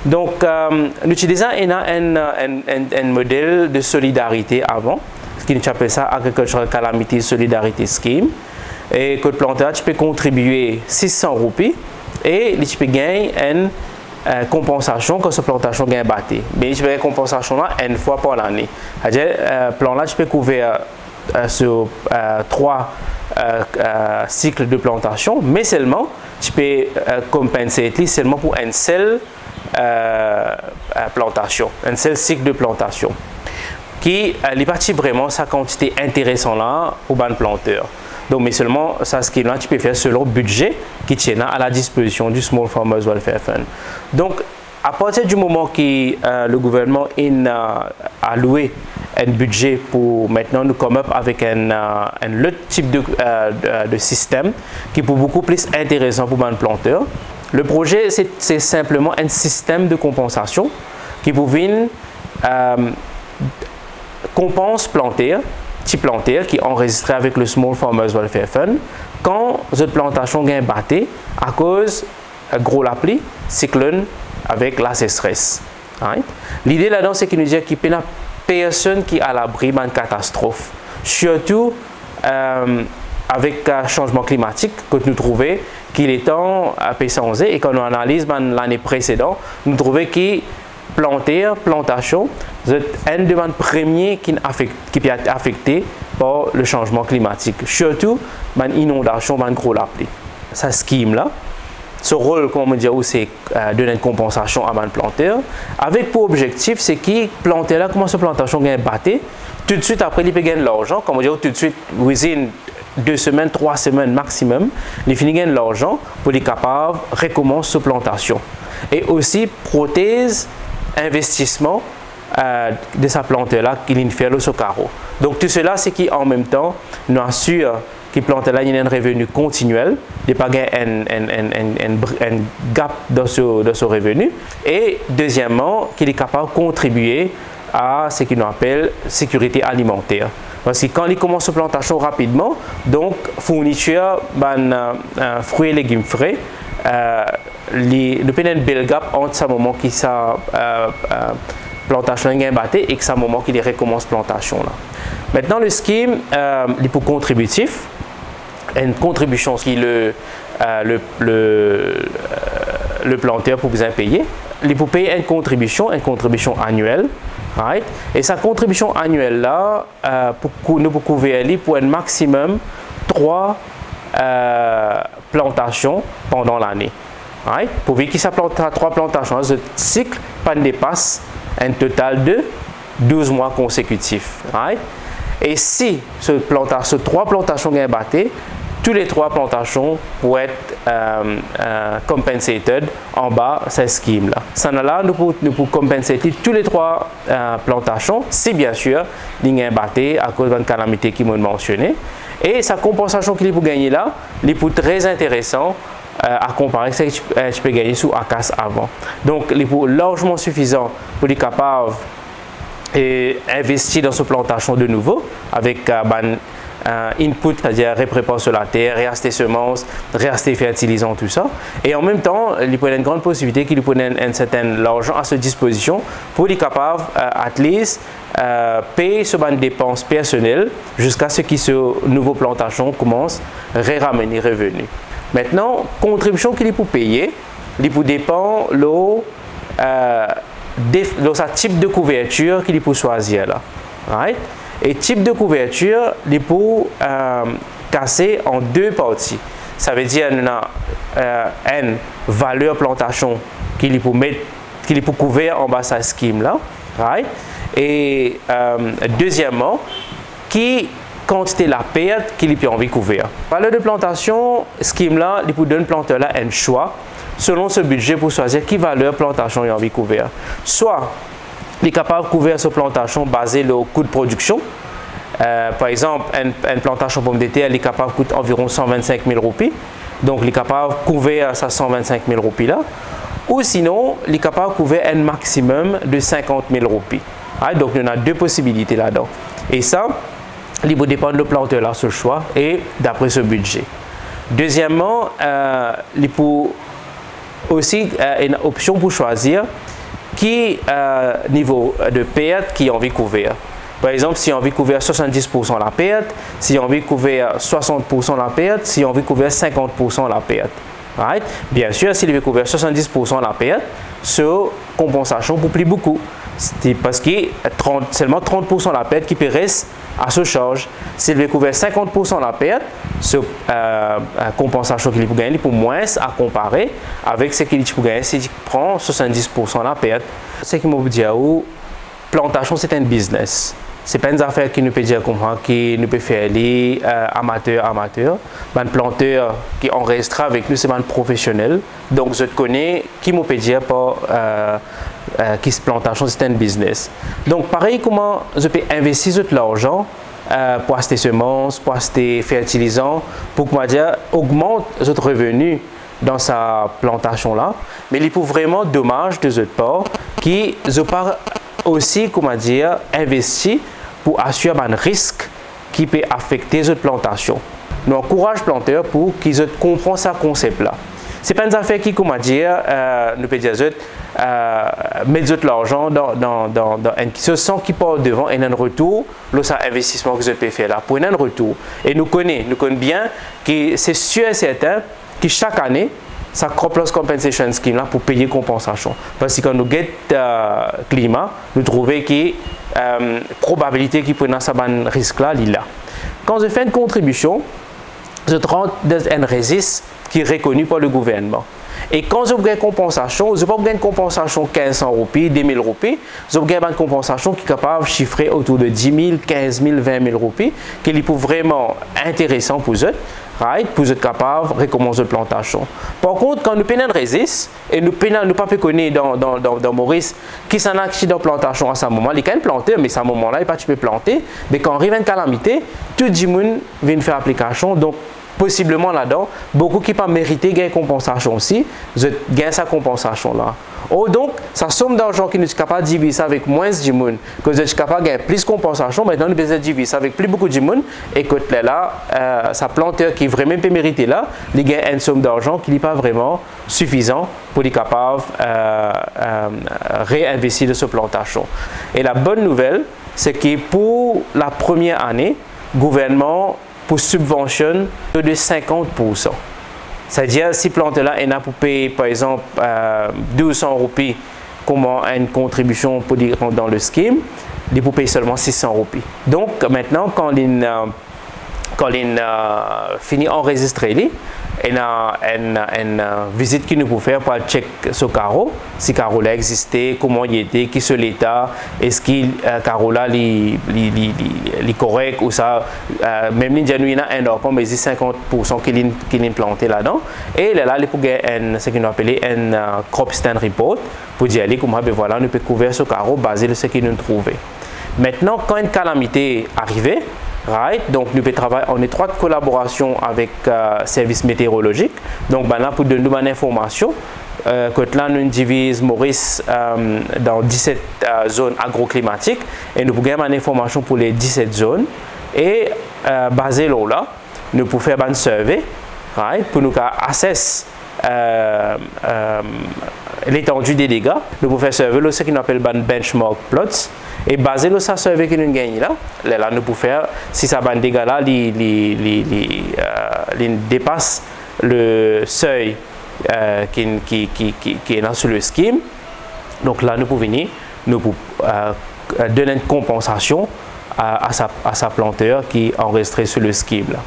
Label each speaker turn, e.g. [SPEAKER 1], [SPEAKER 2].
[SPEAKER 1] Donc, nous utilisons un modèle de solidarité avant, ce qui nous appelle ça Agricultural Calamity Solidarity Scheme. Et que le planteur, tu peux contribuer 600 roupies et tu peux gagner une compensation quand ce plantation gagne batté. Mais tu peux gagner compensation là une fois par l'année. C'est-à-dire, plan là, tu peux couvrir sur 3 cycles de plantation, mais seulement tu peux compenser seulement pour une seule plantation, un seul cycle de plantation qui est parti vraiment sa quantité intéressante là pour le planteur. Donc, mais seulement ça, ce qui est là, tu peux faire selon le budget qui tient à la disposition du Small Farmers Welfare Fund. Donc, à partir du moment que le gouvernement a alloué un budget pour maintenant nous come up avec un autre type de système qui est beaucoup plus intéressant pour les planteurs. Le projet, c'est simplement un système de compensation qui peut venir compense plantaire, petit plantaire qui est enregistré avec le Small Farmers Welfare Fund quand cette plantation gagne batté à cause de gros la pluie, cyclone avec la sécheresse. Right? L'idée là-dedans, c'est qu'il nous dit qu'il n'y a pas personne qui est à l'abri d'une catastrophe. Surtout avec le changement climatique que nous trouvons qu'il est temps à P111 et quand on analyse l'année précédente, nous trouvons que plantation, c'est un des premiers qui est affecté par le changement climatique. Surtout, l'inondation, le gros la pluie. Ce scheme-là, ce rôle, comme on dit, c'est donner une compensation à un planteur. Avec pour objectif, c'est que le planteur, comment cette plantation gagne batté, tout de suite après, il peut gagner de l'argent. Comme on dit, tout de suite, within 2 semaines, 3 semaines maximum, il finit gagner de l'argent pour être capable de recommencer cette plantation. Et aussi, prothèse, investissement de sa plante-là qu'il fait le carreau. Donc tout cela, c'est qui en même temps nous assure que la plante-là a un revenu continuel, de pas un gap dans ce revenu. Et deuxièmement, qu'il est capable de contribuer à ce qu'on appelle sécurité alimentaire. Parce que quand il commence la plantation rapidement, donc fourniture de fruits et légumes frais, le pénètre un bel gap entre ce moment qui sa plantation est battée et ce moment qui recommence la plantation là. Maintenant le scheme est pour contributif, une contribution qui le planteur pour vous payer. Il pour payer une contribution annuelle. Right? Et sa contribution annuelle là, nous pouvons couvrir pour un maximum 3 plantations pendant l'année. Right? Pour vivre qu'il s'applante à 3 plantations, ce cycle pas dépasse un total de 12 mois consécutifs. Right? Et si ce 3 plantations gagnent batté, tous les 3 plantations pourraient être compensated en bas de ce scheme là. Ça là, nous pouvons compenser tous les 3 plantations si bien sûr il y a batté à cause d'une calamité qui m'a mentionné. Et sa compensation qu'il peut gagner là, il est très intéressant à comparer à ce que tu peux gagner sous ACAS avant. Donc, il est largement suffisant pour être capable d'investir dans cette plantation de nouveau avec input, c'est-à-dire répréparer sur la terre, réacheter semences, réacheter fertilisants, tout ça. Et en même temps, il y a une grande possibilité qu'il y ait un certain argent à sa disposition pour être capable, at least, payer sur une dépense personnelle jusqu'à ce que ce nouveau plantation commence à ramener revenus. Maintenant, contribution qu'il faut payer, il dépend de type de couverture qu'il faut choisir là. Right? Et type de couverture, il faut casser en 2 parties. Ça veut dire qu'il y a une valeur plantation qu'il faut couvrir en bas de ce scheme là. Right? Et deuxièmement, qui quantité la perte qu'il a envie de couvrir. Valeur de plantation, scheme là, il peut donner planteur là un choix selon ce budget pour choisir qui valeur plantation il a envie de couvrir. Soit il est capable de couvrir cette plantation basée sur le coût de production. Par exemple, une plantation pomme de terre, il est capable de coûter environ 125 000 roupies. Donc, il est capable de couvrir ces 125 000 roupies là. Ou sinon, il est capable de couvrir un maximum de 50 000 roupies. Right? Donc, il y a 2 possibilités là-dedans. Et ça, il va dépendre de planteur là, ce choix et d'après ce budget. Deuxièmement, il faut aussi une option pour choisir qui niveau de perte qui a envie de couvrir. Par exemple, si on a envie de couvrir 70% la perte, si on a envie de couvrir 60% la perte, si on a envie de couvrir 50% la perte. Right? Bien sûr, s'il veut couvrir 70% la perte, sur compensation pour plus beaucoup. C'est parce que seulement 30% la perte qui peut rester à ce charge. S'il veut couvrir 50% la perte, sur compensation qu'il peut gagner pour moins à comparer avec ce qu'il peut gagner s'il prend 70% la perte. Ce qui me dit, plantation c'est un business. Ce n'est pas une affaire qui nous peut dire comment qui nous peut faire les amateurs. Un planteur qui enregistre avec nous, c'est un professionnel. Donc, je connais qui me peut dire pour qui se plantation, c'est un business. Donc, pareil, comment je peux investir de l'argent pour acheter semences, pour acheter fertilisants, pour comment dire, augmente notre revenu dans sa plantation là. Mais il est vraiment dommage de cette part qui je part aussi, comment dire, investir pour assurer un risque qui peut affecter cette plantation. Nous encourageons les planteurs pour qu'ils comprennent ce concept-là. Ce n'est pas une affaire qui, comment dire, nous peut dire, mettre de l'argent dans une chose sans qu'ils partent devant et un retour, c'est un investissement que vous pouvez faire là, pour un retour. Et nous connaissons bien que c'est sûr et certain que chaque année, ça crop loss compensation scheme là pour payer compensation. Parce que quand nous guettons climat, nous trouvons que probabilité qu'il prenne ce risque là, il est là. Quand je fais une contribution, je rentre dans un registre qui est reconnu par le gouvernement. Et quand je gagne une compensation, je ne vais pas gagner une compensation 1500 roupies, 2000 roupies, je vais gagner une compensation qui est capable de chiffrer autour de 10 000, 15 000, 20 000 roupies, qui est vraiment intéressant pour eux. Right, pour être capable de recommencer la plantation. Par contre, quand nous prenons un registre et nous ne pas connaître dans Maurice qui s'en a dans la plantation à ce moment, il y a un planteur, mais à ce moment-là, il n'y a pas de planter. Mais quand arrive une calamité, tout le monde vient faire application. Donc, possiblement là-dedans, beaucoup qui n'ont pas mérité gagner compensation aussi, gagnent sa compensation là. Oh, donc, sa somme d'argent qui nous est capable de diviser avec moins de monde, que vous êtes capable de gagner plus de compensation, maintenant nous devons diviser avec plus beaucoup de monde, et que là, sa planteur qui vraiment peut mériter là, il gagne une somme d'argent qui n'est pas vraiment suffisant pour être capable de réinvestir dans cette plantation. Et la bonne nouvelle, c'est que pour la première année, le gouvernement pour subventionne de 50%. C'est-à-dire, si planteur-là est pour payer, par exemple, 200 roupies comme une contribution pour dire dans le scheme, il peut payer seulement 600 roupies. Donc, maintenant, quand il finit d'enregistrer, il y a une visite qu'il nous peut faire pour checker ce carreau, si carreau là existait, comment il était, qui est l'état, est-ce que carreau là est correct ou ça, même il y a un enfant, mais il y a 50% qui est implanté là-dedans. Et là, il peut gagner ce qu'on appelle un crop stand report pour dire comment voilà, nous pouvons couvrir ce carreau basé sur ce qu'il nous trouve. Maintenant, quand une calamité arrive, right, donc nous pouvons travailler en étroite collaboration avec services météorologiques. Donc là, pour donner une information, que là nous divisons Maurice dans 17 zones agroclimatiques et nous pouvons avoir une information pour les 17 zones. Et basé là, nous pouvons faire un survey, right, pour nous assesser l'étendue des dégâts. Nous pouvons faire survey ce qu'on appelle benchmark plots. Et basé sur ça survey que nous gagnons là, nous pouvons faire, si ça va dégâts là, dépasse le seuil qui est là sur le scheme. Donc là, nous pouvons venir, nous pouvons donner une compensation à sa planteur qui est enregistré sur le scheme là.